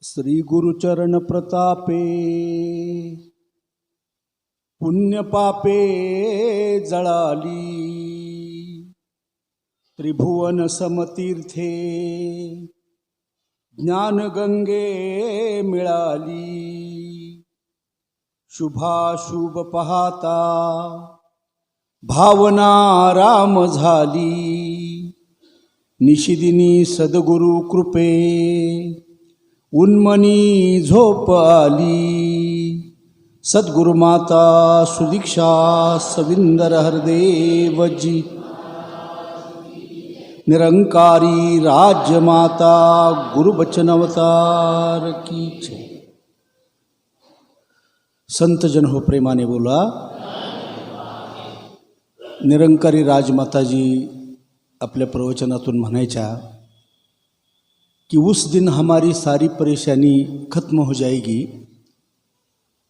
श्री गुरुचरण प्रतापे पुण्य पापे जळाली, त्रिभुवन समतीर्थे ज्ञान गंगे मिळाली। शुभाशुभ पाहता भावना राम झाली, निशिदिनी सद्गुरु कृपे उन्मनी झोप आली। सद्गुरुमाता सुदीक्षा सविंदर हरदेवजी, निरंकारी राज्यमाता गुरुबचन अवतार की जय। संत जन हो प्रेमाने बोला। निरंकारी राजमाताजी आपल्या प्रवचनातून म्हणायच्या कि उस दिन हमारी सारी परेशानी खत्म हो जाएगी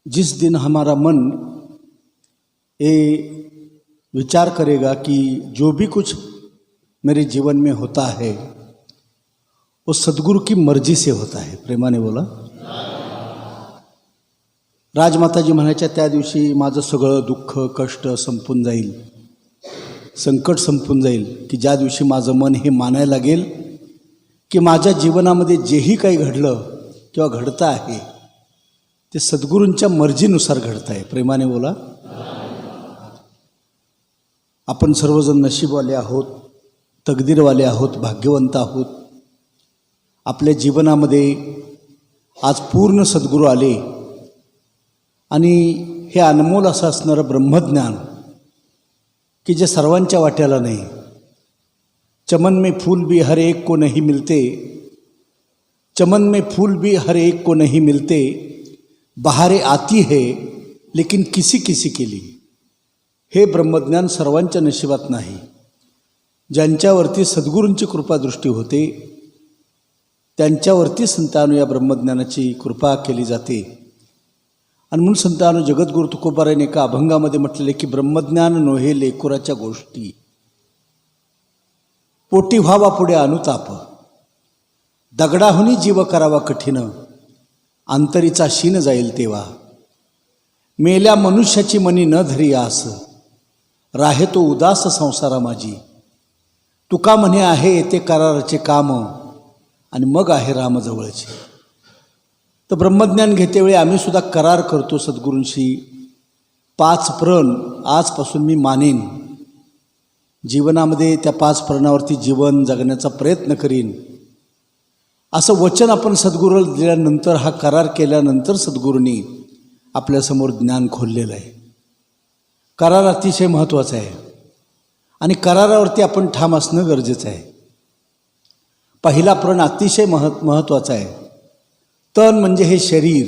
जिस दिन हमारा मन ये विचार करेगा कि जो भी कुछ मेरे जीवन में होता है वो सद्गुरु की मर्जी से होता है। प्रेमाने बोला। राजमाताजी म्हणायच्या त्या दिवशी माझं सगळं दुःख कष्ट संपून जाईल, संकट संपून जाईल, की ज्या दिवशी माझं मन हे मानायला लागेल की माझ्या जीवनामध्ये जेही काही घडलं किंवा घडतं आहे ते सद्गुरूंच्या मर्जीनुसार घडतं आहे। प्रेमाने बोला। आपण सर्वजण नशीबवाले आहोत, तकदीरवाले आहोत, भाग्यवंत आहोत। आपल्या जीवनामध्ये आज पूर्ण सद्गुरू आले आणि हे अनमोल असं असणारं ब्रह्मज्ञान की जे सर्वांच्या वाट्याला नाही। चमन में फूल भी हर एक को नहीं मिलते, चमन में फूल भी हर एक को नहीं मिलते, बहारें आती है लेकिन किसी किसी के लिए। हे ब्रह्मज्ञान सर्वांच्या नशिबात नाही। ज्यांच्यावरती सद्गुरूंची कृपादृष्टी होते त्यांच्यावरती संतांनो या ब्रह्मज्ञानाची कृपा केली जाते। आणि म्हणून संतांनो जगद्गुरु तुकोबारायने एका अभंगामध्ये म्हटलेले की ब्रह्मज्ञान नोहे लेकुराच्या गोष्टी, पोटी व्हावा पुढे अनुताप, दगडाहुनी जीव करावा कठीण, अंतरीचा शीन जाईल तेव्हा। मेल्या मनुष्याची मनी न धरी आस, राहे तो उदास संसारा माझी। तुका म्हणे आहे येते कराराचे काम, आणि मग आहे राम जवळचे। तर ब्रह्मज्ञान घेतेवेळी आम्ही सुद्धा करार करतो सद्गुरूंशी, 5 प्रण आजपासून मी मानेन, जीवनामध्ये त्या 5 प्रणावरती जीवन जगण्याचा प्रयत्न करीन, असं वचन आपण सद्गुरूला दिल्यानंतर, हा करार केल्यानंतर सद्गुरूंनी आपल्यासमोर ज्ञान खोललेलं आहे। करार अतिशय महत्त्वाचा आहे आणि करारावरती आपण ठाम असणं गरजेचं आहे। पहिला प्रण अतिशय महत्त्वाचा आहे। तन म्हणजे हे शरीर,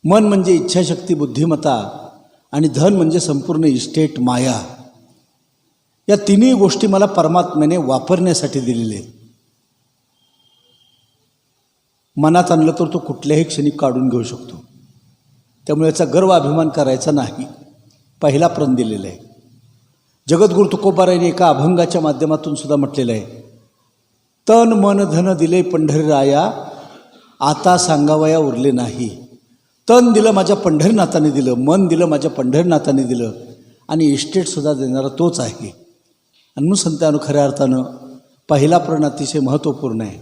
मन म्हणजे इच्छाशक्ती बुद्धिमत्ता, आणि धन म्हणजे संपूर्ण इस्टेट माया। या तिन्ही गोष्टी मला परमात्म्याने वापरण्यासाठी दिलेल्या आहेत। मनात आणलं तर तो कुठल्याही क्षणी काढून घेऊ शकतो, त्यामुळे याचा गर्व अभिमान करायचा नाही। पहिला प्रण दिलेला आहे। जगद्गुरु तुकोबारायने एका अभंगाच्या माध्यमातून सुद्धा म्हटलेलं आहे, तन मन धन दिले पंढरीराया, आता सांगावया उरले नाही। तन दिलं माझ्या पंढरीनाथाने दिलं, मन दिलं माझ्या पंढरीनाथाने दिलं, आणि इस्टेटसुद्धा देणारा तोच आहे। आणि म्हणून संतांनो खऱ्या अर्थानं पहिला प्रण अतिशय महत्त्वपूर्ण आहे।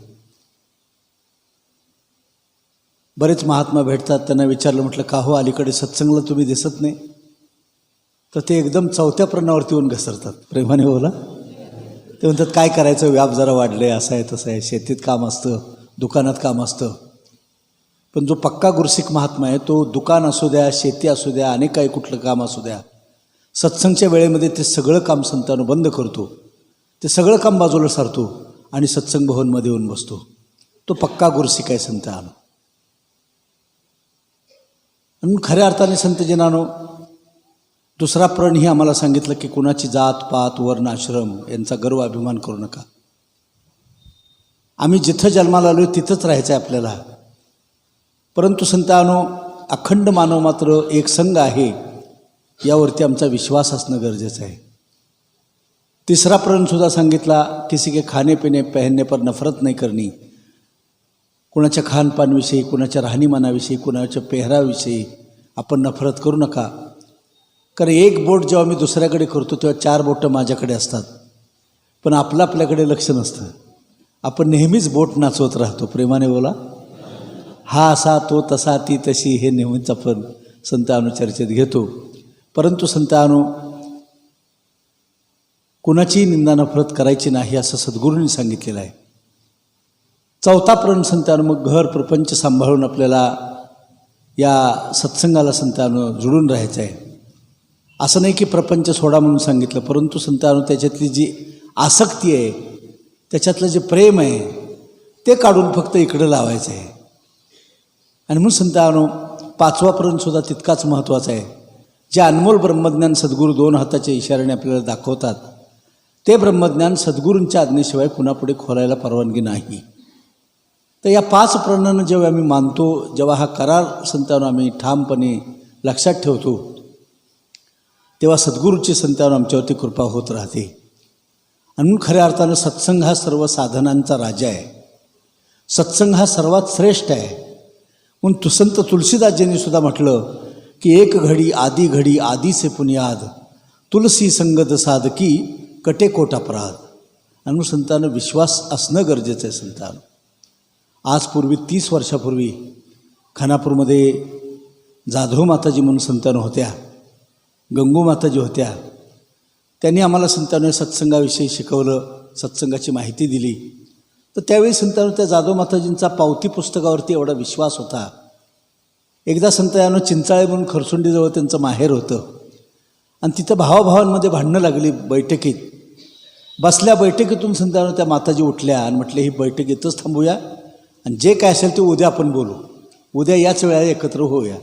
बरेच महात्मा भेटतात, त्यांना विचारलं, म्हटलं का हो अलीकडे सत्संगला तुम्ही दिसत नाही? तर ते एकदम 4थ्या प्रणावरती येऊन घसरतात। प्रेमाने बोला। ते म्हणतात काय करायचं, व्याप जरा वाढले, असं आहे तसं आहे, शेतीत काम असतं, दुकानात काम असतं। पण जो पक्का गुरसिक महात्मा आहे तो दुकान असू द्या, शेती असू द्या, अनेक काही कुठलं काम असू द्या, सत्संगच्या वेळेमध्ये ते सगळं काम संतांनो बंद करतो, ते सगळं काम बाजूला सारतो आणि सत्संग भवनमध्ये येऊन बसतो। तो पक्का गुरसिक आहे संतांनो। म्हणून खऱ्या अर्थाने संतजनानो दुसरा प्रणही आम्हाला सांगितलं की कुणाची जात पात वर्ण आश्रम यांचा गर्व अभिमान करू नका। आम्ही जिथं जन्माला आलो तिथंच राहायचं आहे आपल्याला, परंतु संतांनो अखंड मानव मात्र एक संघ आहे यावरती आमचा विश्वास असणं गरजेचं आहे। तीसरा प्रण सुद्धा सांगितला, किसी के खाने पीने पहनने पर नफरत नहीं करनी, कुणाच्या खानपानविषयी, कुणाच्या राहणीमानाविषयी, कुणाच्या पेहराविषयी आपण नफरत करू नका. कारण एक बोट जेव्हा मी दुसऱ्याकडे करतो तेव्हा 4 बोटं माझ्याकडे असतात, पण आपल्याकडे लक्ष नसतं. आपण नेहमीच बोट नाचवत राहतो. प्रेमाने बोला. हा असा, तो तसा, ती तशी, हे नेहमीच आपण संत चर्चेत घेतो. परंतु संत कुणाची निंदा नफरत करायची नाही असं सद्गुरूंनी सांगितलेलं आहे. 4था प्रण संत मग घर प्रपंच सांभाळून आपल्याला या सत्संगाला संत जुळून राहायचं आहे. असं नाही की प्रपंच सोडा म्हणून सांगितलं, परंतु संत त्याच्यातली जी आसक्ती आहे, त्याच्यातलं जे प्रेम आहे ते काढून फक्त इकडं लावायचं आहे. आणि म्हणून संत 5वा प्रणसुद्धा तितकाच महत्त्वाचा आहे. जे अनमोल ब्रह्मज्ञान सद्गुरू 2 हाताच्या इशाऱ्याने आपल्याला दाखवतात, ते ब्रह्मज्ञान सद्गुरूंच्या आज्ञेशिवाय पुन्हा खोलायला परवानगी नाही. तर या 5 प्रणांना जेव्हा आम्ही मानतो, जेव्हा हा करार संतांनो आम्ही ठामपणे लक्षात ठेवतो, तेव्हा सद्गुरूची संतांनो आमच्यावरती कृपा होत राहते. आणि म्हणून खऱ्या अर्थानं सत्संग हा सर्व साधनांचा राजा आहे. सत्संग हा सर्वात श्रेष्ठ आहे. म्हणून संत तुलसीदासजींनी सुद्धा म्हटलं की एक घडी आदी से पुनियाद, तुलसी संगत साधकी कटे कोट अपराध. आणि म्हणून संतांनो विश्वास असणं गरजेचं आहे. संतांनो आज 30 वर्षापूर्वी खानापूरमध्ये जाधव माताजी म्हणून संतांनो होत्या, गंगू माताजी होत्या. त्यांनी आम्हाला संतांनो सत्संगाविषयी शिकवलं, सत्संगाची माहिती दिली. तर त्यावेळी संतांनो त्या जाधव माताजींचा पावती पुस्तकावरती एवढा विश्वास होता. एकदा संतांनो चिंचाळे म्हणून खरसुंडीजवळ त्यांचं माहेर होतं, आणि तिथं भावाभावांमध्ये भांडणं लागली. बैठकीत बसल्या, बैठकीतून संतांनो त्या माताजी उठल्या आणि म्हटले ही बैठक इथंच थांबूया, आणि जे काय असेल ते उद्या आपण बोलू, उद्या याच वेळेला एकत्र होऊया.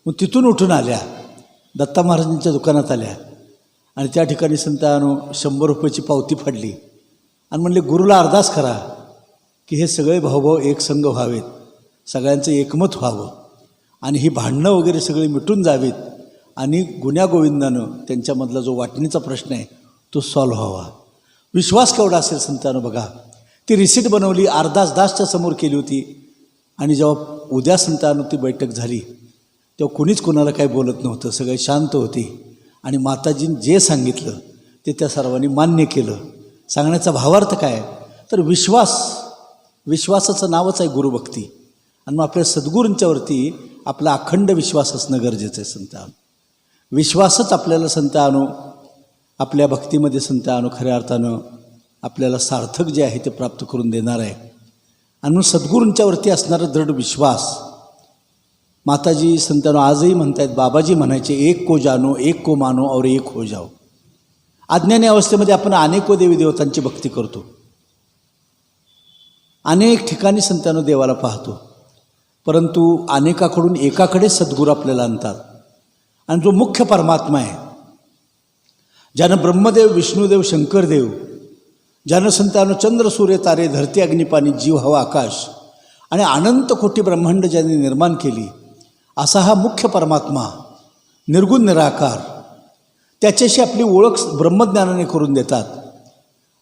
मग तिथून उठून आल्या, दत्ता महाराजांच्या दुकानात आल्या, आणि त्या ठिकाणी संतांनो 100 रुपयाची पावती फाडली आणि म्हणले गुरुला अरदास करा की हे सगळे भाऊभाऊ एक संघ व्हावेत, सगळ्यांचं एकमत व्हावं, आणि ही भांडणं वगैरे सगळी मिटून जावीत, आणि गुण्यागोविंदानं त्यांच्यामधला जो वाटणीचा प्रश्न आहे तो सॉल्व्ह व्हावा. विश्वास केवढा असेल संतांनो बघा. ती रिसीट बनवली, अरदासदासच्या समोर केली होती, आणि जेव्हा उद्या संतांनो ती बैठक झाली तेव्हा कुणीच कोणाला काही बोलत नव्हतं, सगळे शांत होते. आणि माताजींनी जे सांगितलं ते त्या सर्वांनी मान्य केलं. सांगण्याचा भावार्थ काय तर विश्वासाचं नावच आहे गुरुभक्ती. आणि मग आपल्या सद्गुरूंच्यावरती आपला अखंड विश्वास असणं गरजेचं आहे. संतांनो विश्वासच आपल्याला संतांनो आपल्या भक्तीमध्ये संतांनो खऱ्या अर्थानं आपल्याला सार्थक जे आहे ते प्राप्त करून देणार आहे. आणि म्हणून सद्गुरूंच्यावरती असणारा दृढ विश्वास. माताजी संतांनो आजही म्हणतायत, बाबाजी म्हणायचे एक को जानो, एक को मानो और एक हो जाओ. अज्ञानी अवस्थेमध्ये आपण अनेको देवी देवतांची भक्ती करतो, अनेक ठिकाणी संतांनो देवाला पाहतो, परंतु अनेकाकडून एकाकडे सद्गुरू आपल्याला आणतात. आणि जो मुख्य परमात्मा आहे, ज्यानं ब्रह्मदेव, विष्णुदेव, शंकरदेव, ज्यानं संतांनो चंद्र सूर्य तारे धरती अग्निपाणी जीव हवा आकाश आणि अनंत कोटी ब्रह्मांड ज्यांनी निर्माण केली, असा हा मुख्य परमात्मा निर्गुण निराकार, त्याच्याशी आपली ओळख ब्रह्मज्ञानाने करून देतात.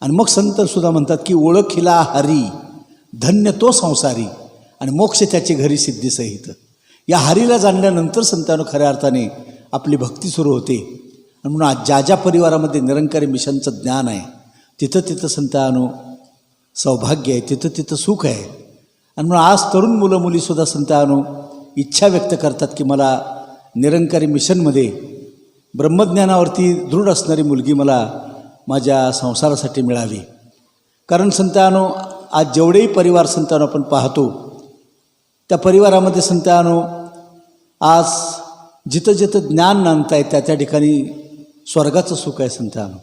आणि मग संतसुद्धा म्हणतात की ओळखिला हरी धन्य तो संसारी, आणि मोक्ष त्याची घरी सिद्धीसहित. या हरीला जाणल्यानंतर संतांनो खऱ्या अर्थाने आपली भक्ती सुरू होते. आणि म्हणून आज ज्या परिवारामध्ये निरंकारी मिशनचं ज्ञान आहे तिथं संतांनो सौभाग्य आहे, तिथं सुख आहे. आणि म्हणून आज तरुण मुलं मुलीसुद्धा संतांनो इच्छा व्यक्त करतात की मला निरंकारी मिशनमध्ये ब्रह्मज्ञानावरती दृढ असणारी मुलगी मला माझ्या संसारासाठी मिळावी. कारण संतांनो आज जेवढेही परिवार संतांनो आपण पाहतो, त्या परिवारामध्ये संतांनो आज जिथं ज्ञान नांदताय त्या ठिकाणी स्वर्गाचं सुख आहे. संतांनो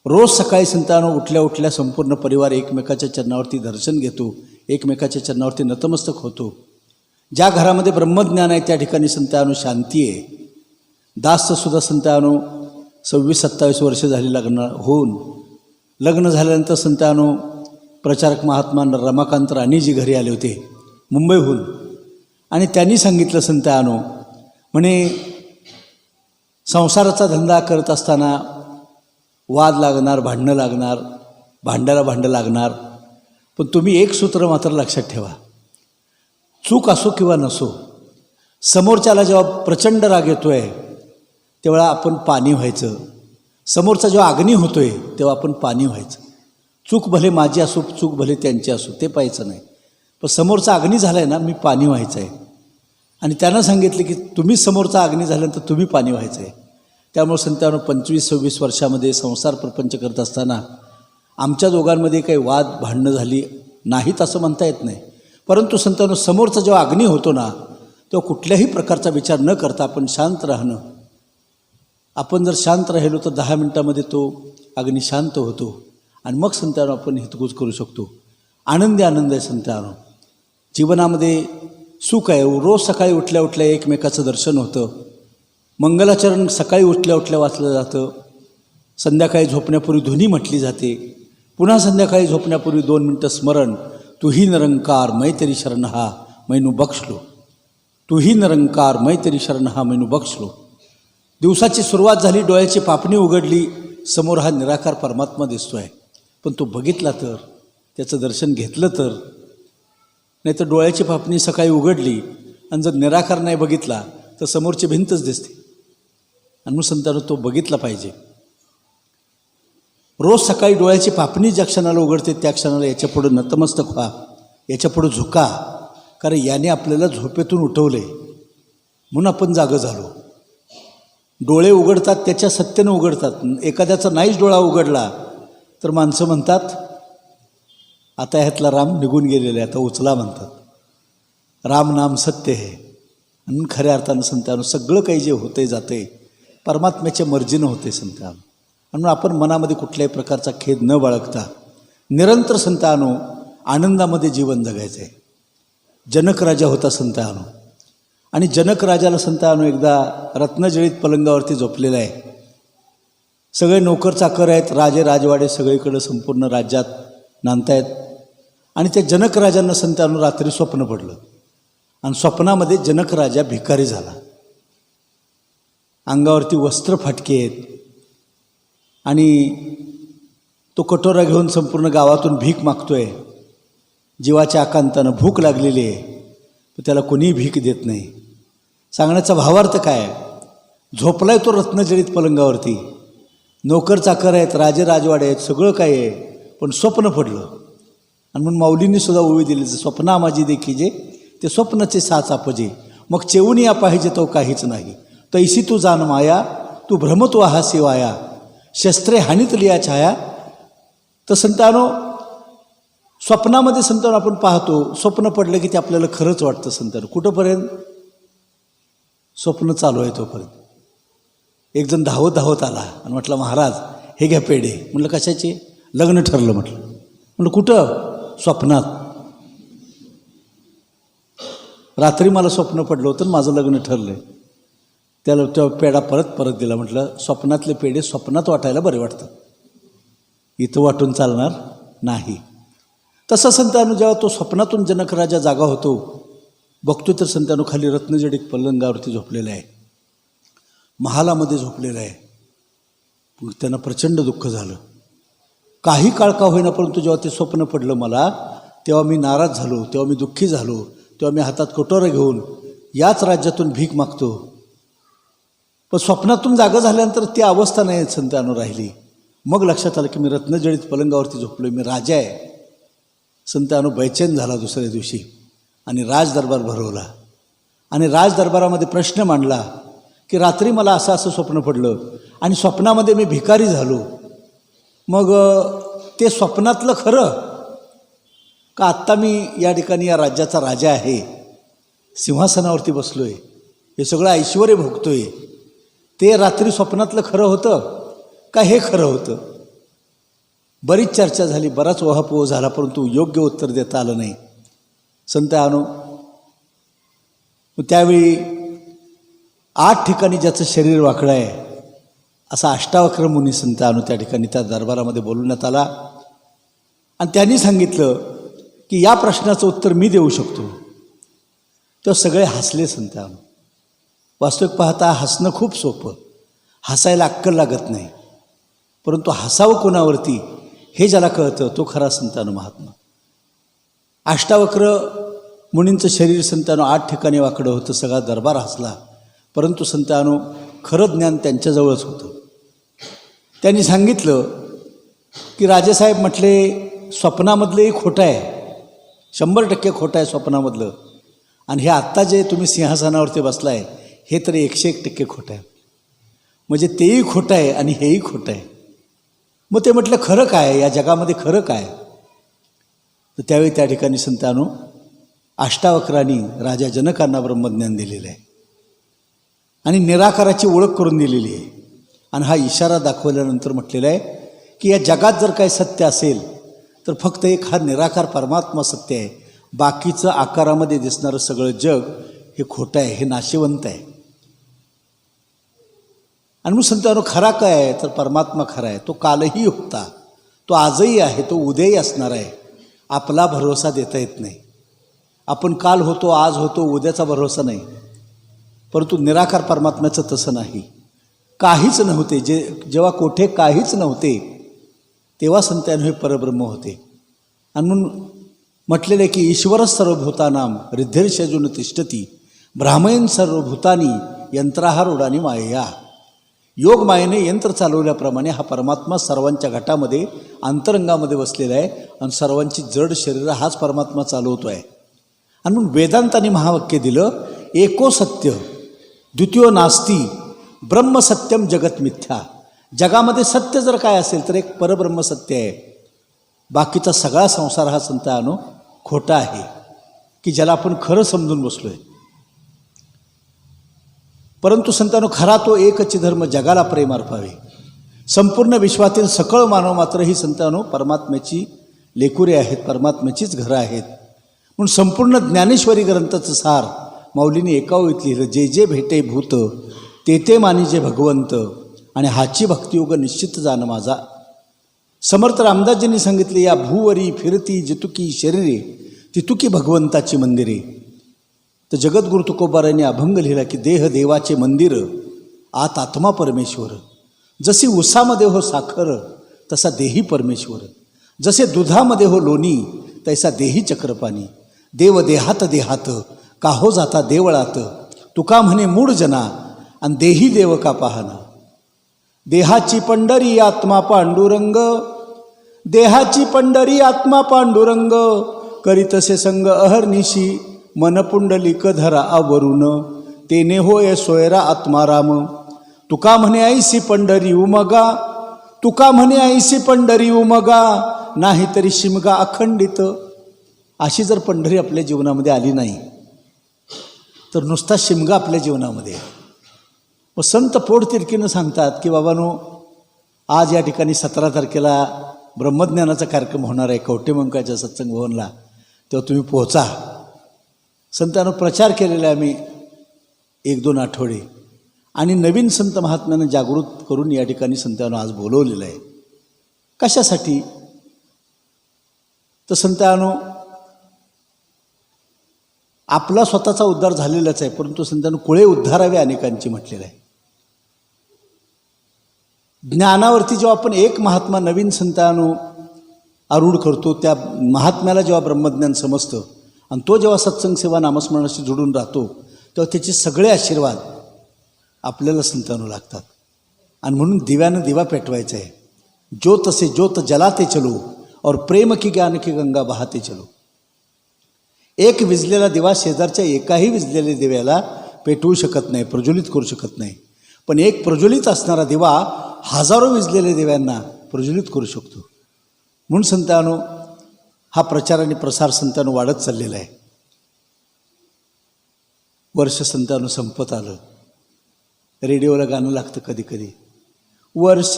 रोज सकाळी संतांनो उठल्या संपूर्ण परिवार एकमेकाच्या चरणावरती दर्शन घेतो, एकमेकाच्या चरणावरती नतमस्तक होतो. ज्या घरामध्ये ब्रह्मज्ञान आहे त्या ठिकाणी संतांनो शांती आहे. दाससुद्धा संतांनो 26-27 वर्ष झाली लग्न झाल्यानंतर संतांनो प्रचारक महात्मा रमाकांत राणीजी घरी आले होते मुंबईहून, आणि त्यांनी सांगितलं संतांनो म्हणे संसाराचा धंदा करत असताना वाद लागणार, भांडणं लागणार, भांड्याला भांडं लागणार, पण तुम्ही एक सूत्र मात्र लक्षात ठेवा, चूक असो किंवा नसो, समोरच्याला जेव्हा प्रचंड राग येतो आहे तेव्हा आपण पाणी व्हायचं. समोरचा जेव्हा अग्नी होतो आहे तेव्हा आपण पाणी व्हायचं. चूक भले माझी असो, चूक भले त्यांची असो, ते पाहायचं नाही. पण समोरचा अग्नी झाला आहे ना, मी पाणी व्हायचं आहे. आणि त्यानं सांगितलं की तुम्ही समोरचा अग्नी झाल्यानंतर तुम्ही पाणी व्हायचं आहे. त्यामुळे संतांनो 25-26 वर्षामध्ये संसार प्रपंच करत असताना आमच्या दोघांमध्ये काही वाद भांडणं झाली नाहीत असं म्हणता येत नाही. परंतु संतांनो, समोरचा जेव्हा अग्नी होतो ना तेव्हा कुठल्याही प्रकारचा विचार न करता आपण शांत राहणं. आपण जर शांत राहिलो तर 10 मिनटामध्ये तो अग्नी शांत होतो आणि मग संतांनो आपण हितगुज करू शकतो. आनंदी आनंद आहे संतांनो. जीवनामध्ये सुख आहे. रोज सकाळी उठल्या उठल्या एकमेकाचं दर्शन होतं. मंगलाचरण सकाळी उठल्या उठल्या वाचलं जातं. संध्याकाळी झोपण्यापूर्वी ध्वनी म्हटली जाते. पुन्हा संध्याकाळी झोपण्यापूर्वी 2 मिनटं स्मरण. तूही निरंकार मै तेरी शरण हा मैनू बक्षलो. तूही निरंकार मै तेरी शरण हा मैनू बक्षलो. दिवसाची सुरुवात झाली, डोळ्याची पापणी उघडली, समोर हा निराकार परमात्मा दिसतो आहे. पण तो बघितला तर, त्याचं दर्शन घेतलं तर. नाही तर डोळ्याची पापणी सकाळी उघडली आणि जर निराकार नाही बघितला तर समोरची भिंतच दिसते. आणि मग संतांनो तो बघितला पाहिजे. रोज सकाळी डोळ्याची पापणी ज्या क्षणाला उघडते त्या क्षणाला याच्यापुढं नतमस्तक व्हा, याच्यापुढं झुका. कारण याने आपल्याला झोपेतून उठवले म्हणून आपण जागं झालो. डोळे उघडतात त्याच्या सत्तेनं उघडतात. एखाद्याचा नाहीच डोळा उघडला तर माणसं म्हणतात आता ह्यातला राम निघून गेलेला आहे, आता उचला म्हणतात. राम नाम सत्य आहे. आणि खऱ्या अर्थानं संतांनो सगळं काही जे होते जाते परमात्म्याच्या मर्जीनं होते संतांनो. म्हणून आपण मनामध्ये कुठल्याही प्रकारचा खेद न बाळगता निरंतर संतांनो आनंदामध्ये जीवन जगायचं आहे. जनक राजा होता संतांनो. आणि जनक राजाला संतांनो एकदा रत्नजळीत पलंगावरती झोपलेला आहे. सगळे नोकर चाकर आहेत, राजे राजवाडे सगळीकडं संपूर्ण राज्यात नांदतायत. आणि त्या जनक राजांना संतांनो रात्री स्वप्न पडलं. आणि स्वप्नामध्ये जनक राजा भिकारी झाला. अंगावरती वस्त्र फाटके आहेत आणि तो कटोरा घेऊन संपूर्ण गावातून भीक मागतोय. जीवाच्या आकांतानं भूक लागलेली आहे, तर त्याला कोणीही भीक देत नाही. सांगण्याचा भावार्थ काय? झोपलाय तो रत्नजळीत पलंगावरती, नोकर चाकर आहेत, राजे राजवाडे आहेत, सगळं काय आहे, पण स्वप्न पडलं. आणि म्हणून माऊलींनी सुद्धा ओवी दिली, स्वप्ना माझी देखी जे ते स्वप्नाचे साच आपजे, मग चेवून या पाहिजे तो काहीच नाही. तैसी तू जाण माया, तू भ्रमतो हा सेवाया, शस्त्रे हानीत लिया छाया. तर संतांनो स्वप्नामध्ये संतांनो आपण पाहतो, स्वप्न पडलं की ते आपल्याला खरंच वाटतं संतांनो. कुठंपर्यंत? स्वप्न चालू आहे तोपर्यंत. एक जण धावत धावत आला आणि म्हटलं महाराज हे घ्या पेढे. म्हटलं कशाचे? लग्न ठरलं म्हटलं. म्हटलं कुठं? स्वप्नात. रात्री मला स्वप्न पडलं होतं, माझं लग्न ठरलं आहे. त्याला तेव्हा पेढा परत दिला. म्हटलं स्वप्नातले पेढे स्वप्नात वाटायला बरे वाटतं, इथं वाटून चालणार नाही. तसं संतांनो जेव्हा तो स्वप्नातून जनक राजा जागा होतो, बघतो तर संतांनो खाली रत्नजडीत पलंगावरती झोपलेला आहे, महालामध्ये झोपलेला आहे. मग त्यांना प्रचंड दुःख झालं. काही काळ का होईना, परंतु जेव्हा ते स्वप्न पडलं मला, तेव्हा मी नाराज झालो, तेव्हा मी दुःखी झालो, तेव्हा मी हातात कटोरं घेऊन याच राज्यातून भीक मागतो. पण स्वप्नातून जागा झाल्यानंतर ती अवस्था नाही संतांनो राहिली. मग लक्षात आलं की मी रत्नजडीत पलंगावरती झोपलो, मी राजा आहे. संतांनो बैचैन झाला दुसऱ्या दिवशी आणि राजदरबार भरवला. आणि राजदरबारामध्ये प्रश्न मांडला की रात्री मला असं स्वप्न पडलं आणि स्वप्नामध्ये मी भिकारी झालो. मग ते स्वप्नातलं खरं का आत्ता मी या ठिकाणी या राज्याचा राजा आहे, सिंहासनावरती बसलो आहे, हे सगळं ऐश्वर्य भोगतो आहे, ते रात्री स्वप्नातलं खरं होतं का हे खरं होतं? बरीच चर्चा झाली, बराच ओहापोह झाला, परंतु योग्य उत्तर देता आलं नाही. संतांनो त्यावेळी 8 ठिकाणी ज्याचं शरीर वाकडं आहे असा अष्टावक्र मुनी संतांनो त्या ठिकाणी त्या दरबारामध्ये बोलवण्यात आला. आणि त्यांनी सांगितलं की या प्रश्नाचं उत्तर मी देऊ शकतो. तेव्हा सगळे हसले संतांनो. वास्तविक पाहता हसणं खूप सोपं, हसायला अक्कल लागत नाही, परंतु हसावं कोणावरती हे ज्याला कळतं तो खरा संतांनो महात्मा. अष्टावक्र मुनींचं शरीर संतांनो 8 ठिकाणी वाकडं होतं, सगळा दरबार हसला. परंतु संतांनो खरं ज्ञान त्यांच्याजवळच होतं. त्यांनी सांगितलं की राजेसाहेब म्हटले स्वप्नामधलंही खोटं आहे, 100% खोटं आहे स्वप्नामधलं, आणि हे आत्ता जे तुम्ही सिंहासनावरती बसलाय हे तरी 101% खोटं आहे. म्हणजे तेही खोटं आहे आणि हेही खोटं आहे. मग ते म्हटलं खरं काय, या जगामध्ये खरं काय? तर त्यावेळी त्या ठिकाणी संतांनो अष्टावक्रांनी राजा जनकांना ब्रह्मज्ञान दिलेलं आहे आणि निराकाराची ओळख करून दिलेली आहे. आणि हा इशारा दाखवल्यानंतर म्हटलेला आहे की या जगात जर काही सत्य असेल तर फक्त एक हा निराकार परमात्मा सत्य आहे. बाकीचं आकारामध्ये दिसणारं सगळं जग हे खोटं आहे, हे नाशिवंत आहे. आणि मग संतांनो खरा काय आहे तर परमात्मा खरा आहे. तो कालही होता, तो आजही आहे, तो उद्याही असणार आहे. आपला भरोसा देता येत नाही. आपण काल होतो, आज होतो, उद्याचा भरोसा नाही. परंतु निराकार परमात्म्याचं तसं नाही. काहीच नव्हते, जेव्हा कोठे काहीच नव्हते तेव्हा संतांनो हे परब्रह्म होते. आणि म्हणून म्हटलेलं आहे की ईश्वरः सर्वभूतानां हृद्यर्षजुन तिष्ठती ब्राह्मयन् सर्वभूतानी यंत्राहारूढानी मायया. योग मायेने यंत्र चालवल्याप्रमाणे हा परमात्मा सर्वांच्या घटामध्ये अंतरंगामध्ये बसलेला आहे आणि सर्वांची जड शरीर हाच परमात्मा चालवतो आहे. आणि म्हणून वेदांतांनी महावाक्य दिलं एको सत्य द्वितीयो नास्ती ब्रह्मसत्यम जगत मिथ्या. जगामध्ये सत्य जर काय असेल तर एक परब्रह्म सत्य आहे. बाकीचा सगळा संसार हा संतांनो खोटा आहे की ज्याला आपण खरं समजून बसलो आहे. परंतु संतांनो खरा तो एकच धर्म जगाला प्रेम अर्पावे. संपूर्ण विश्वातील सकळ मानव मात्र ही संतांनो परमात्म्याची लेकुरे आहेत, परमात्म्याचीच घरं आहेत. म्हणून संपूर्ण ज्ञानेश्वरी ग्रंथाचं सार माऊलीने एका ओळीत लिहिलं, जे जे भेटे भूत ते ते मानिजे भगवंत आणि हाची भक्तियोग निश्चित जाण माझा. समर्थ रामदासजींनी सांगितले या भूवरी फिरती जितुकी शरीरे तितुकी भगवंताची मंदिरे. तर जगद्गुरु तुकोबारायांनी अभंग लिहिला की देह देवाचे मंदिर आत आत्मा परमेश्वर. जशी उसामध्ये हो साखर तसा देही परमेश्वर. जसे दुधामध्ये हो लोणी तैसा देही चक्रपाणी. देव देहात देहात काहो जाता देवळात तुका म्हणे मूळ जना आणि देही देव का पाहना. देहाची पंढरी आत्मा पांडुरंग, देहाची पंढरी आत्मा पांडुरंग करीतसे संग अहर्निशी मन पुंडलिक धरा आवरून तेने होय सोयरा आत्माराम. तुका म्हणे ऐसी पंढरी उमगा, तुका म्हणे ऐसी पंढरी उमगा नाहीतरी शिमगा अखंडित. अशी जर पंढरी आपल्या जीवनामध्ये आली नाही तर नुसता शिमगा आपल्या जीवनामध्ये. व संत पोटतिडकीनं सांगतात की बाबांनो आज या ठिकाणी 17 तारखेला ब्रह्मज्ञानाचा कार्यक्रम होणार आहे कवठेमंकाळच्या सत्संग भवनला, तेव्हा तुम्ही पोहोचा. संतांनो प्रचार केलेला आहे आम्ही 1-2 आठवडे आणि नवीन संत महात्म्यानं जागृत करून या ठिकाणी संतांनो आज बोलवलेलं आहे. कशासाठी तर संतांनो आपला स्वतःचा उद्धार झालेलाच आहे, परंतु संतांनो कुळे उद्धारावे अनेकांची म्हटलेलं आहे. ज्ञानावरती जेव्हा आपण एक महात्मा नवीन संतांनो आरूढ करतो, त्या महात्म्याला जेव्हा ब्रह्मज्ञान समजतं आणि तो जेव्हा सत्संग सेवा नामस्मरणाशी जोडून राहतो तेव्हा त्याचे सगळे आशीर्वाद आपल्याला संतांनो लागतात. आणि म्हणून दिव्यानं दिवा पेटवायचा आहे. ज्योत से ज्योत जलाते चलो और प्रेम की ज्ञान की गंगा बहाते चलो. एक विजलेला दिवा शेजारच्या एकाही विजलेल्या दिव्याला पेटवू शकत नाही, प्रज्वलित करू शकत नाही. पण एक प्रज्वलित असणारा दिवा हजारो विजलेल्या दिव्यांना प्रज्वलित करू शकतो. म्हणून संतांनो हा प्रचार आणि प्रसार संतांनो वाढत चाललेला आहे. वर्ष संतांनो संपत आलं. रेडिओला गाणं लागतं कधी कधी, वर्ष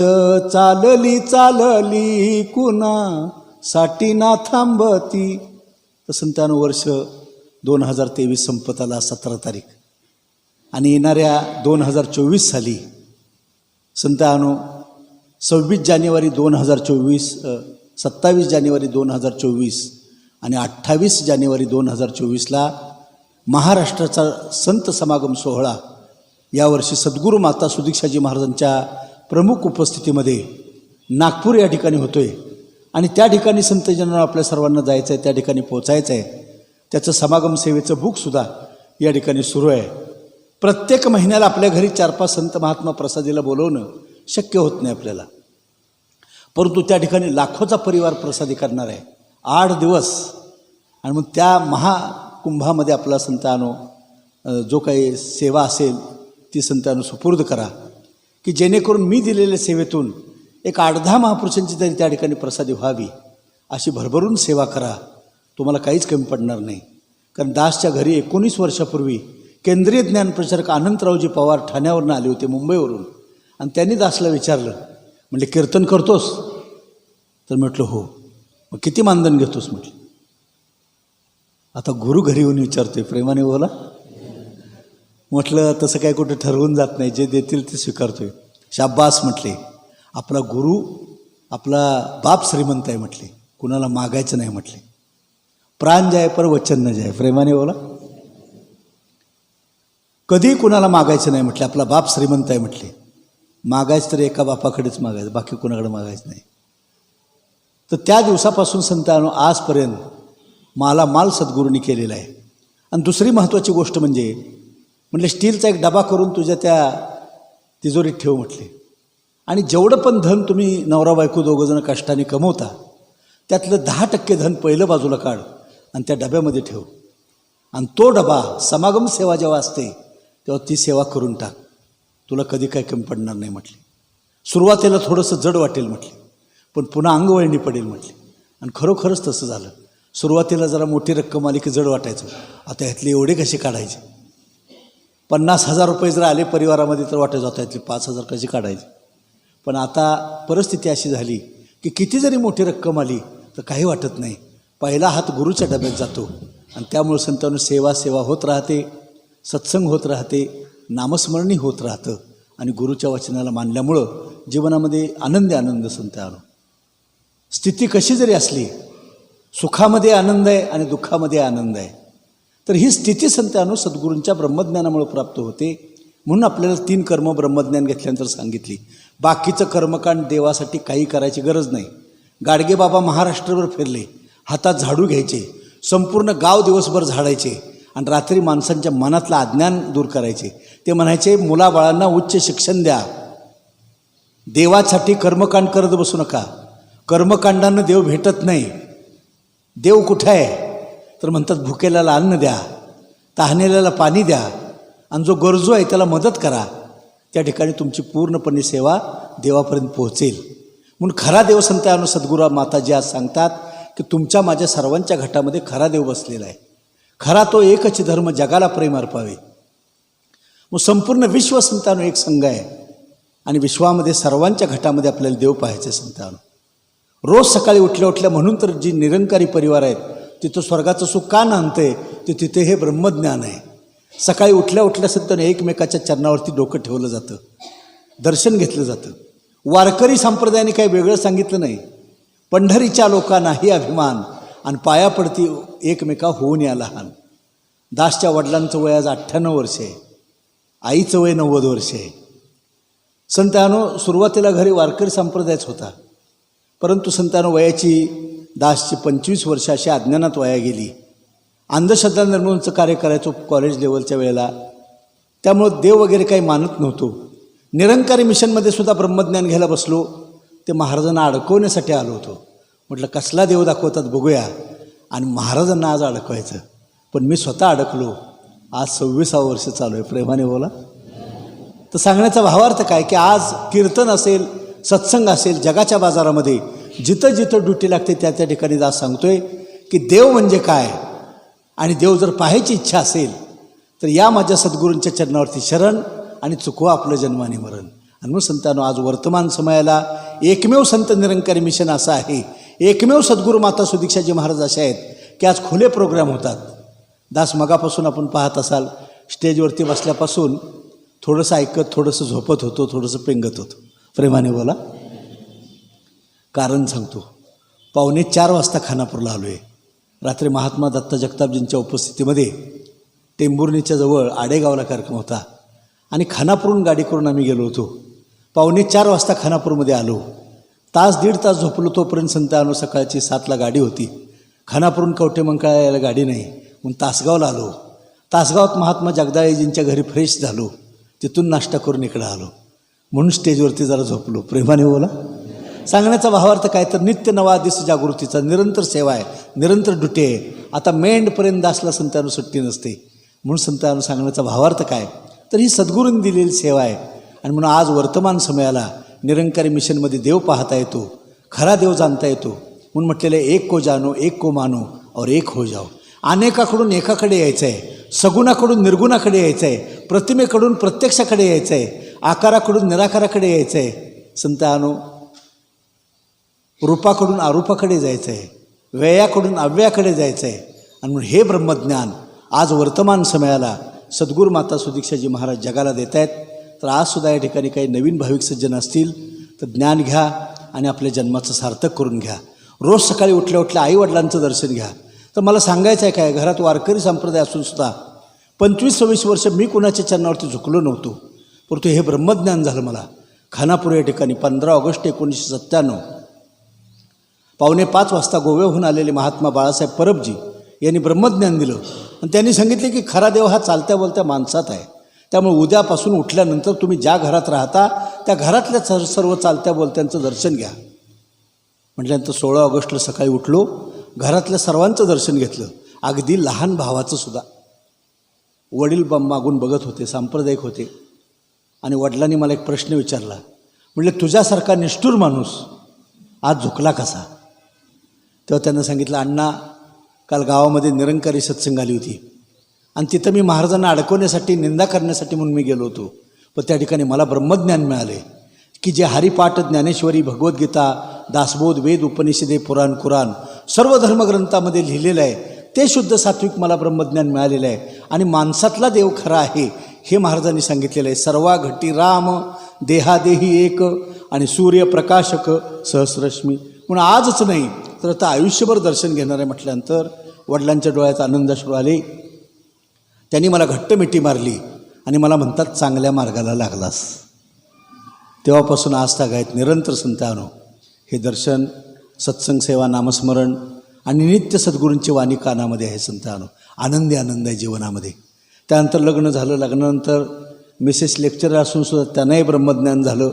चालली चालली कुणा साठी ना थांबती. तर संतांनो वर्ष 2023 संपत आला 17 तारीख आणि येणाऱ्या 2024 साली संतांनो 26 जानेवारी 2024, 27 जानेवारी 2024 आणि 28 जानेवारी 2024ला महाराष्ट्राचा संत समागम सोहळा यावर्षी सद्गुरू माता सुदीक्षाजी महाराजांच्या प्रमुख उपस्थितीमध्ये नागपूर या ठिकाणी होतो आहे. आणि त्या ठिकाणी संतजनांना आपल्या सर्वांना जायचं आहे, त्या ठिकाणी पोचायचं आहे. त्याचं समागम सेवेचं बुकसुद्धा या ठिकाणी सुरू आहे. प्रत्येक महिन्याला आपल्या घरी 4-5 संत महात्मा प्रसादीला बोलवणं शक्य होत नाही आपल्याला, परंतु त्या ठिकाणी लाखोचा परिवार प्रसादी करणार आहे 8 दिवस. आणि मग त्या महाकुंभामध्ये आपला संतांनो जो काही सेवा असेल ती संतांनो सुपूर्द करा, की जेणेकरून मी दिलेल्या सेवेतून एक 8-10 महापुरुषांची तरी त्या ठिकाणी प्रसादी व्हावी, अशी भरभरून सेवा करा. तुम्हाला काहीच कमी पडणार नाही. कारण दासच्या घरी 19 वर्षापूर्वी केंद्रीय ज्ञानप्रचारक अनंतरावजी पवार ठाण्यावरून आले होते, मुंबईवरून. आणि त्यांनी दासला विचारलं, म्हणले कीर्तन करतोस? तर म्हटलं हो. मग किती मानधन घेतोस म्हटलं. आता गुरु घरी येऊन विचारतोय, प्रेमाने बोला. म्हटलं तसं काय कुठं ठरवून जात नाही, जे देतील ते स्वीकारतोय. शाब्बास म्हटले, आपला गुरु आपला बाप श्रीमंत आहे म्हटले, कुणाला मागायचं नाही म्हटले. प्राण जाय पर वचन न जाय, प्रेमाने बोला. कधी कुणाला मागायचं नाही म्हटले, आपला बाप श्रीमंत आहे म्हटले. मागायचं तर एका बापाकडेच मागायचं, बाकी कुणाकडे मागायचं नाही. तर त्या दिवसापासून संतांनो आजपर्यंत माल सद्गुरूंनी केलेला आहे. आणि दुसरी महत्त्वाची गोष्ट म्हणजे स्टीलचा एक डबा करून तुझ्या त्या तिजोरीत ठेव म्हटले. आणि जेवढं पण धन तुम्ही नवरा बायको दोघंजणं कष्टाने कमवता, त्यातलं 10% धन पहिलं बाजूला काढ आणि त्या डब्यामध्ये ठेव. आणि तो डबा समागम सेवा जेव्हा असते तेव्हा ती सेवा करून टाक, तुला कधी काय कमी पडणार नाही म्हटले. सुरुवातीला थोडंसं जड वाटेल म्हटले, पण पुन्हा अंगवळणी पडेल म्हटले. आणि खरोखरच तसं झालं. सुरुवातीला जरा मोठी रक्कम आली की जड वाटायचं, आता ह्यातले एवढे कसे काढायचे. 50,000 रुपये जर आले परिवारामध्ये तर वाटायचं आता ह्यातले 5,000 कसे काढायचे. पण आता परिस्थिती अशी झाली की किती जरी मोठी रक्कम आली तर काही वाटत नाही, पहिला हात गुरुच्या डब्यात जातो. आणि त्यामुळे संतांनो सेवा होत राहते, सत्संग होत राहते, नामस्मरणी होत राहतं. आणि गुरुच्या वचनाला मानल्यामुळं जीवनामध्ये आनंद संतांनो. स्थिती कशी जरी असली, सुखामध्ये आनंद आहे आणि दुःखामध्ये आनंद आहे. तर ही स्थिती संतांनो सद्गुरूंच्या ब्रह्मज्ञानामुळे प्राप्त होते. म्हणून आपल्याला 3 कर्म ब्रह्मज्ञान घेतल्यानंतर सांगितली. बाकीचं कर्मकांड देवासाठी काही करायची गरज नाही. गाडगे बाबा महाराष्ट्रभर फिरले, हातात झाडू घ्यायचे, संपूर्ण गाव दिवसभर झाडायचे आणि रात्री माणसांच्या मनातलं अज्ञान दूर करायचे. ते म्हणायचे मुलाबाळांना उच्च शिक्षण द्या, देवासाठी कर्मकांड करत बसू नका, कर्मकांडानं देव भेटत नाही. देव कुठं आहे तर म्हणतात भुकेल्याला अन्न द्या, तहानेल्याला पाणी द्या, आणि जो गरजू आहे त्याला मदत करा. त्या ठिकाणी तुमची पूर्णपणे सेवा देवापर्यंत पोहोचेल. म्हणून खरा देव संतांनो सद्गुरू माताजी आज सांगतात की तुमच्या माझ्या सर्वांच्या घटामध्ये खरा देव बसलेला आहे. खरा तो एकच धर्म जगाला प्रेम अर्पावे. मग संपूर्ण विश्व संतांनो एक संघ आहे आणि विश्वामध्ये सर्वांच्या घटामध्ये आपल्याला देव पाहायचे संतांनो. रोज सकाळी उठल्या म्हणून तर जी निरंकारी परिवार आहेत तिथं स्वर्गाचं सुख का नांदतंय, ते तिथे हे ब्रह्मज्ञान आहे. सकाळी उठल्या संतांनो एकमेकाच्या चरणावरती डोकं ठेवलं जातं, दर्शन घेतलं जातं. वारकरी संप्रदायाने काही वेगळं सांगितलं नाही. पंढरीच्या लोकांनाही अभिमान आणि पाया पडती एकमेका होऊन या लहान. दासच्या वडिलांचं वय आज 98 वर्ष आहे, आईचं वय 90 वर्ष आहे. संतांनो सुरुवातीला घरी वारकरी संप्रदायच होता, परंतु संतांनो वयाची दासची 25 वर्ष अशी अज्ञानात वाया गेली. अंधश्रद्धा निर्मूलनाचं कार्य करायचो कॉलेज लेवलच्या वेळेला, त्यामुळं देव वगैरे काही मानत नव्हतो. निरंकारी मिशनमध्ये सुद्धा ब्रह्मज्ञान घ्यायला बसलो, ते महाराजांना अडकवण्यासाठी आलो होतो. म्हटलं कसला देव दाखवतात बघूया, आणि महाराजांना आज अडकवायचं. पण मी स्वतः अडकलो. आज 26वं वर्ष चालू आहे, प्रेमाने बोला. तर सांगण्याचा भावार्थ काय की आज कीर्तन असेल, सत्संग असेल, जगाच्या बाजारामध्ये जिथं जिथं ड्युटी लागते त्या त्या ठिकाणी आज सांगतोय की देव म्हणजे काय, आणि देव जर पाहायची इच्छा असेल तर या माझ्या सद्गुरूंच्या चरणावरती शरण आणि चुकवा आपलं जन्माने मरण. आणि मग संतांनो आज वर्तमान समयाला एकमेव संत निरंकारी मिशन असं आहे, एकमेव सद्गुरू माता सुदीक्षाजी महाराज असे आहेत की आज खुले प्रोग्राम होतात. दास मगापासून आपण पाहत असाल स्टेजवरती बसल्यापासून थोडंसं ऐकत, थोडंसं झोपत होतो, थोडंसं पेंगत होतो. प्रेमाने बोला. कारण सांगतो, 3:45 वाजता खानापूरला आलो आहे. रात्री महात्मा दत्ता जगतापजींच्या उपस्थितीमध्ये टेंभुर्णीच्या जवळ आडेगावला कार्यक्रम होता आणि खानापूरहून गाडी करून आम्ही गेलो होतो. 3:45 वाजता खानापूरमध्ये आलो. तास दीड तास झोपलो. तोपर्यंत संतांनो सकाळची 7ला गाडी होती. खानापूरहून कवठेमंकाळला यायला गाडी नाही. म्हणून तासगावला आलो. तासगावात महात्मा जगदाळेजींच्या घरी फ्रेश झालो. तिथून नाश्ता करून इकडं आलो. म्हणून स्टेजवरती जरा झोपलो. प्रेमाने बोला. सांगण्याचा भावार्थ काय तर नित्य नवा दिस जागृतीचा निरंतर सेवा आहे, निरंतर ड्युटी आहे. आता मेंढपर्यंत दासला संतांनो सुट्टी नसते. म्हणून संतांनो सांगण्याचा भावार्थ काय तर ही सद्गुरूंनी दिलेली सेवा आहे. आणि म्हणून आज वर्तमान समयाला निरंकारी मिशनमध्ये देव पाहता येतो, खरा देव जाणता येतो. म्हणून म्हटलेलं आहे एक को जानो एक को मानो और एक हो जाओ. अनेकाकडून एकाकडे यायचं आहे, सगुणाकडून निर्गुणाकडे यायचं आहे, प्रतिमेकडून प्रत्यक्षाकडे यायचं आहे, आकाराकडून निराकाराकडे यायचं आहे. संतांनो रूपाकडून अरूपाकडे जायचं आहे, व्ययाकडून अव्ययाकडे जायचं आहे. आणि म्हणून हे ब्रह्मज्ञान आज वर्तमान समयाला सद्गुरू माता सुदीक्षाजी महाराज जगाला देत आहेत. तर आजसुद्धा या ठिकाणी काही नवीन भाविक सज्जन असतील तर ज्ञान घ्या आणि आपल्या जन्माचं सार्थक करून घ्या. रोज सकाळी उठल्या उठल्या आईवडिलांचं दर्शन घ्या. तर मला सांगायचं आहे काय, घरात वारकरी संप्रदाय असूनसुद्धा 25-26 वर्ष मी कुणाच्या चरणावरती झुकलो नव्हतो. परंतु हे ब्रह्मज्ञान झालं मला खानापूर या ठिकाणी 15 ऑगस्ट 1997 5:45 वाजता गोव्याहून आलेले महात्मा बाळासाहेब परबजी यांनी ब्रह्मज्ञान दिलं. आणि त्यांनी सांगितले की खरा देव हा चालत्या बोलत्या माणसात आहे. त्यामुळे उद्यापासून उठल्यानंतर तुम्ही ज्या घरात राहता त्या घरातल्या सर्व चालत्या बोलत्यांचं दर्शन घ्या. म्हटल्यानंतर 16 ऑगस्टला सकाळी उठलो, घरातल्या सर्वांचं दर्शन घेतलं, अगदी लहान भावाचं सुद्धा. वडील मागून बघत होते, सांप्रदायिक होते. आणि वडिलांनी मला एक प्रश्न विचारला. म्हटलं तुझ्यासारखा निष्ठुर माणूस आज झुकला कसा? तेव्हा त्यांना सांगितलं अण्णा काल गावामध्ये निरंकारी सत्संग आली होती आणि तिथं मी महाराजांना अडकवण्यासाठी निंदा करण्यासाठी म्हणून मी गेलो होतो. पण त्या ठिकाणी मला ब्रह्मज्ञान मिळाले की जे हरिपाठ ज्ञानेश्वरी भगवद्गीता दासबोध वेद उपनिषदे पुराण कुराण सर्व धर्मग्रंथामध्ये लिहिलेलं आहे ते शुद्ध सात्विक मला ब्रह्मज्ञान मिळालेलं आहे. आणि माणसातला देव खरा आहे हे महाराजांनी सांगितलेलं आहे. सर्वा घटी राम देहादेही एक आणि सूर्यप्रकाशक सहस्रश्मी. म्हणून आजच नाही तर आता आयुष्यभर दर्शन घेणार आहे. म्हटल्यानंतर वडिलांच्या डोळ्यात आनंदाश्रू आले. त्यांनी मला घट्ट मिठी मारली आणि मला म्हणतात चांगल्या मार्गाला लागलास. तेव्हापासून आज तागायत निरंतर संतानो हे दर्शन सत्संग सेवा नामस्मरण आणि नित्य सद्गुरूंची वाणी कानामध्ये आहे. संतानो आनंदी आनंद आहे जीवनामध्ये. त्यानंतर लग्न झालं, लग्नानंतर मिसेस लेक्चरर असूनसुद्धा त्यांनाही ब्रह्मज्ञान झालं.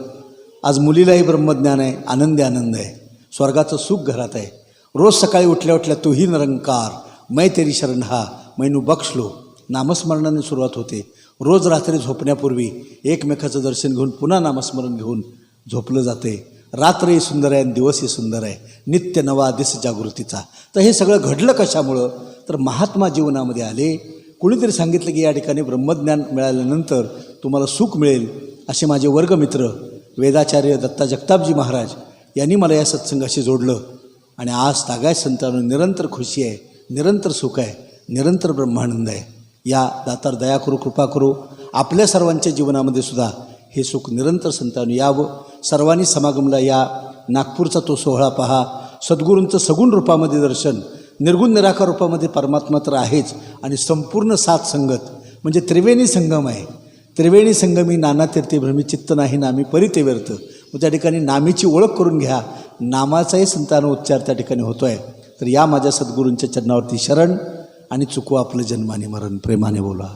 आज मुलीलाही ब्रह्मज्ञान आहे. आनंदी आनंद आहे. स्वर्गाचं सुख घरात आहे. रोज सकाळी उठल्या उठल्या तूही निरंकार मै तेरी शरण हा मैनू बक्षलो नामस्मरणाने सुरुवात होते. रोज रात्री झोपण्यापूर्वी एकमेकाचं दर्शन घेऊन पुन्हा नामस्मरण घेऊन झोपलं जाते. रात्रही सुंदर आहे आणि दिवसही सुंदर आहे. नित्य नवा दिस जागृतीचा. तर हे सगळं घडलं कशामुळं तर महात्मा जीवनामध्ये आले. कुणीतरी सांगितलं की या ठिकाणी ब्रह्मज्ञान मिळाल्यानंतर तुम्हाला सुख मिळेल. असे माझे वर्गमित्र वेदाचार्य दत्ता जगतापजी महाराज यांनी मला या सत्संगाशी जोडलं. आणि आज तागायत संतांनो निरंतर खुशी आहे, निरंतर सुख आहे, निरंतर ब्रह्मानंद आहे. या दातार दया करू कृपा करू आपल्या सर्वांच्या जीवनामध्ये सुद्धा हे सुख निरंतर संतांनो यावं. सर्वांनी समागमला या. नागपूरचा तो सोहळा पहा. सद्गुरूंचं सगुण रूपामध्ये दर्शन, निर्गुण निराकार रूपामध्ये परमात्मा तर आहेच आणि संपूर्ण सात संगत म्हणजे त्रिवेणी संगम आहे. त्रिवेणी संगमी नाना तीर्थे भ्रमी चित्त नाही नामी परिते व्यर्थ. मग त्या ठिकाणी नामीची ओळख करून घ्या. नामाचाही संतान उच्चार त्या ठिकाणी होतो आहे. तर या माझ्या सद्गुरूंच्या चरणावरती शरण आणि चुकवा आपलं जन्माने मरण. प्रेमाने बोला.